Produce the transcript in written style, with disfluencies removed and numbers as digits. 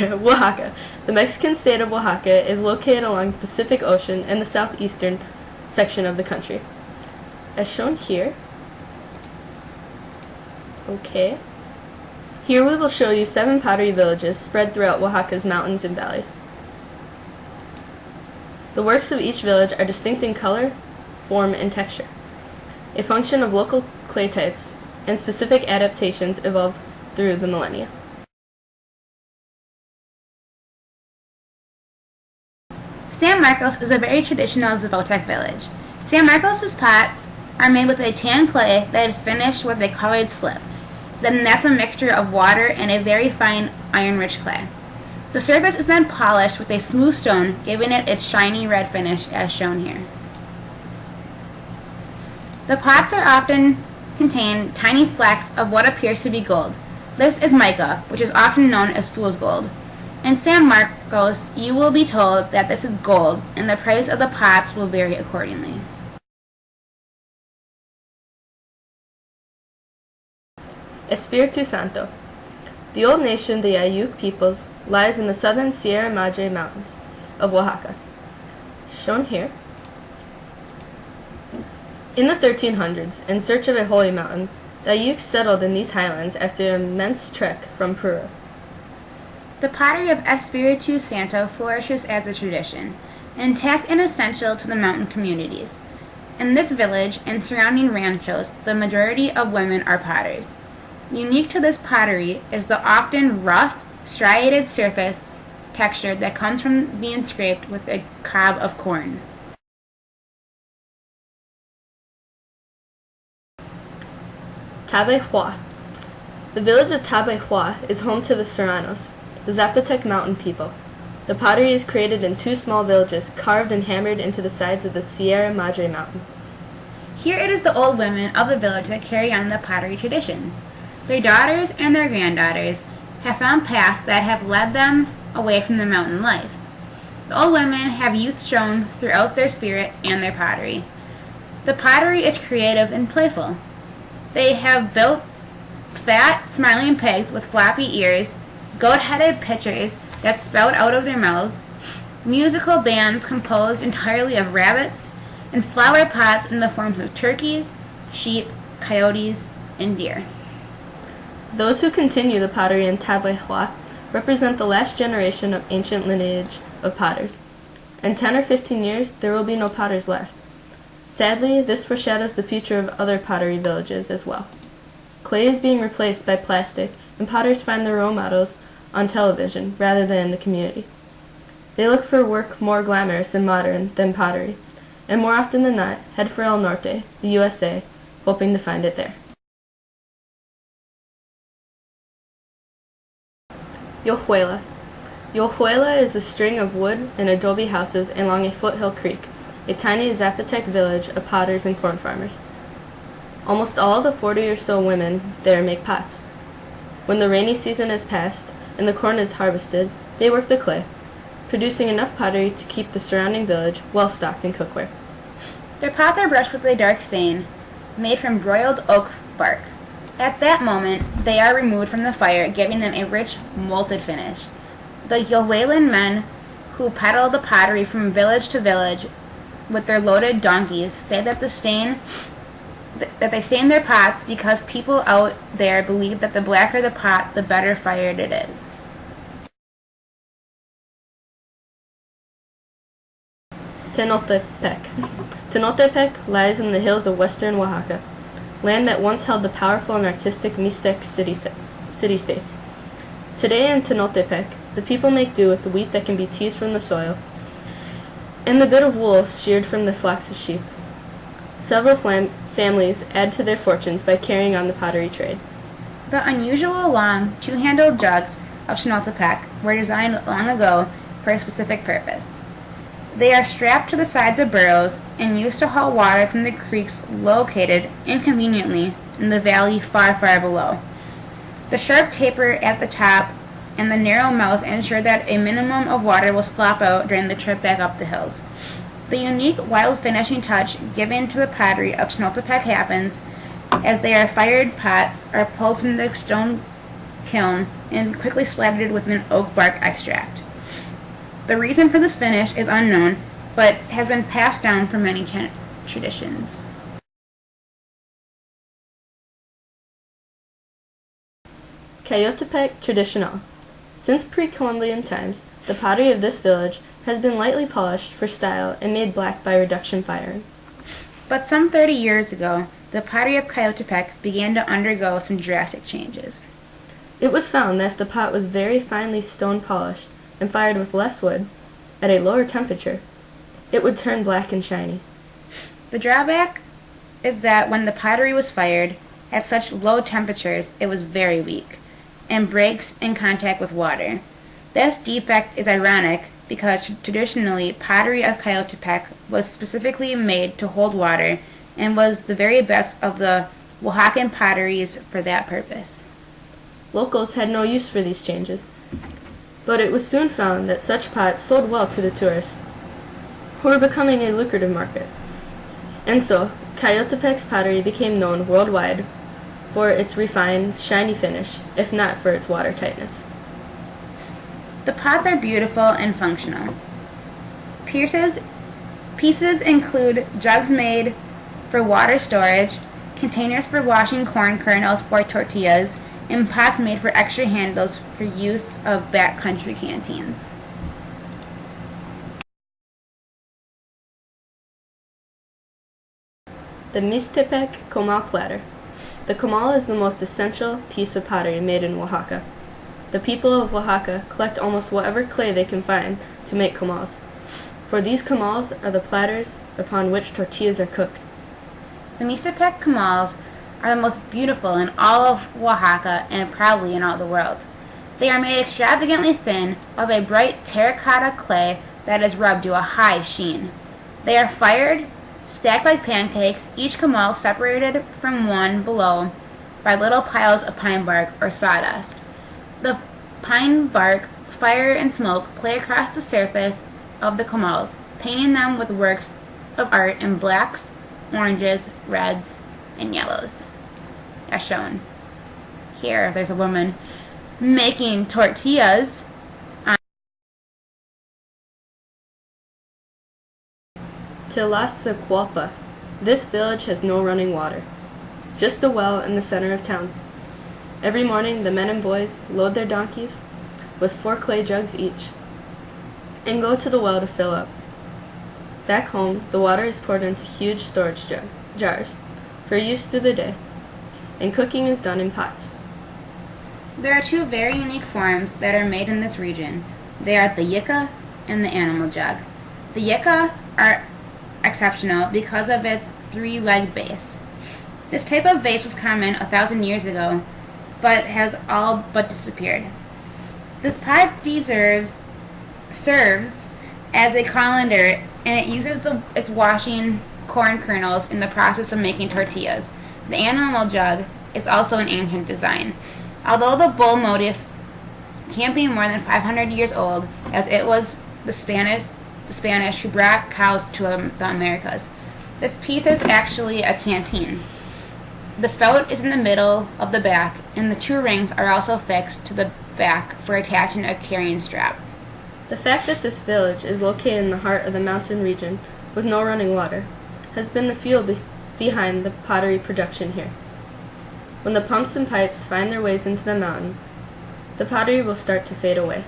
Oaxaca. The Mexican state of Oaxaca is located along the Pacific Ocean in the southeastern section of the country. As shown here, here we will show you 7 pottery villages spread throughout Oaxaca's mountains and valleys. The works of each village are distinct in color, form, and texture, a function of local clay types and specific adaptations evolved through the millennia. San Marcos is a very traditional Zapotec village. San Marcos' pots are made with a tan clay that is finished with a colored slip. Then that's a mixture of water and a very fine iron-rich clay. The surface is then polished with a smooth stone, giving it its shiny red finish as shown here. The pots are often contain tiny flecks of what appears to be gold. This is mica, which is often known as fool's gold. In San Marcos, you will be told that this is gold, and the price of the pots will vary accordingly. Espiritu Santo. The old nation, the Ayuk peoples, lies in the southern Sierra Madre Mountains of Oaxaca, shown here. In the 1300s, in search of a holy mountain, the Ayuk settled in these highlands after an immense trek from Peru. The pottery of Espiritu Santo flourishes as a tradition, intact and essential to the mountain communities. In this village and surrounding ranchos, the majority of women are potters. Unique to this pottery is the often rough, striated surface texture that comes from being scraped with a cob of corn. Tabehua. The village of Tabehua is home to the Serranos, the Zapotec mountain people. The pottery is created in 2 small villages carved and hammered into the sides of the Sierra Madre mountain. Here it is the old women of the village that carry on the pottery traditions. Their daughters and their granddaughters have found paths that have led them away from the mountain lives. The old women have youth shown throughout their spirit and their pottery. The pottery is creative and playful. They have built fat, smiling pigs with floppy ears, goat-headed pitchers that spout out of their mouths, musical bands composed entirely of rabbits, and flower pots in the forms of turkeys, sheep, coyotes, and deer. Those who continue the pottery in Tabehua represent the last generation of ancient lineage of potters. In 10 or 15 years, there will be no potters left. Sadly, this foreshadows the future of other pottery villages as well. Clay is being replaced by plastic, and potters find their role models on television rather than in the community. They look for work more glamorous and modern than pottery, and more often than not, head for El Norte, the USA, hoping to find it there. Yohuela. Yohuela is a string of wood and adobe houses along a foothill creek, a tiny Zapotec village of potters and corn farmers. Almost all the 40 or so women there make pots. When the rainy season has passed and the corn is harvested, they work the clay, producing enough pottery to keep the surrounding village well stocked in cookware. Their pots are brushed with a dark stain made from broiled oak bark. At that moment, they are removed from the fire, giving them a rich, malted finish. The Yohuelan men who peddle the pottery from village to village with their loaded donkeys say that they stain their pots because people out there believe that the blacker the pot, the better fired it is. Tenotepec. Tenotepec lies in the hills of western Oaxaca, land that once held the powerful and artistic Mixtec city-states. Today in Tenotepec, the people make do with the wheat that can be teased from the soil, and the bit of wool sheared from the flocks of sheep. Several families add to their fortunes by carrying on the pottery trade. The unusual long, 2-handled jugs of Tenotepec were designed long ago for a specific purpose. They are strapped to the sides of burros and used to haul water from the creeks located inconveniently in the valley far, far below. The sharp taper at the top and the narrow mouth ensure that a minimum of water will slop out during the trip back up the hills. The unique wild finishing touch given to the pottery of Tenotepec happens as their fired pots are pulled from the stone kiln and quickly splattered with an oak bark extract. The reason for this finish is unknown, but has been passed down for many traditions. Cayotepec Traditional. Since pre-Columbian times, the pottery of this village has been lightly polished for style and made black by reduction firing. But some 30 years ago, the pottery of Cayotepec began to undergo some drastic changes. It was found that if the pot was very finely stone polished and fired with less wood, at a lower temperature, it would turn black and shiny. The drawback is that when the pottery was fired at such low temperatures, it was very weak and breaks in contact with water. This defect is ironic because traditionally pottery of Cayotepec was specifically made to hold water and was the very best of the Oaxacan potteries for that purpose. Locals had no use for these changes, but it was soon found that such pots sold well to the tourists, who were becoming a lucrative market. And so, Cayotepec's pottery became known worldwide for its refined, shiny finish, if not for its water tightness. The pots are beautiful and functional. Pieces include jugs made for water storage, containers for washing corn kernels for tortillas, and pots made for extra handles for use of backcountry canteens. The Mixtepec Comal Platter. The comal is the most essential piece of pottery made in Oaxaca. The people of Oaxaca collect almost whatever clay they can find to make comals, for these comals are the platters upon which tortillas are cooked. The Mixtepec comals are the most beautiful in all of Oaxaca and probably in all the world. They are made extravagantly thin of a bright terracotta clay that is rubbed to a high sheen. They are fired, stacked like pancakes, each comal separated from one below by little piles of pine bark or sawdust. The pine bark, fire, and smoke play across the surface of the comals, painting them with works of art in blacks, oranges, reds, and yellows, as shown. Here, there's a woman making tortillas. Tlaxcualpa. This village has no running water, just a well in the center of town. Every morning the men and boys load their donkeys with 4 clay jugs each and go to the well to fill up. Back home, the water is poured into huge storage jars for use through the day, and cooking is done in pots. There are 2 very unique forms that are made in this region. They are the yika and the animal jug. The yika are exceptional because of its 3-legged base. This type of vase was common 1,000 years ago, but has all but disappeared. This pot serves as a colander, and it uses its washing corn kernels in the process of making tortillas. The animal jug is also an ancient design, although the bull motif can't be more than 500 years old, as it was the Spanish who brought cows to the Americas. This piece is actually a canteen. The spout is in the middle of the back, and the 2 rings are also fixed to the back for attaching a carrying strap. The fact that this village is located in the heart of the mountain region with no running water has been the fuel behind the pottery production here. When the pumps and pipes find their ways into the mountain, the pottery will start to fade away.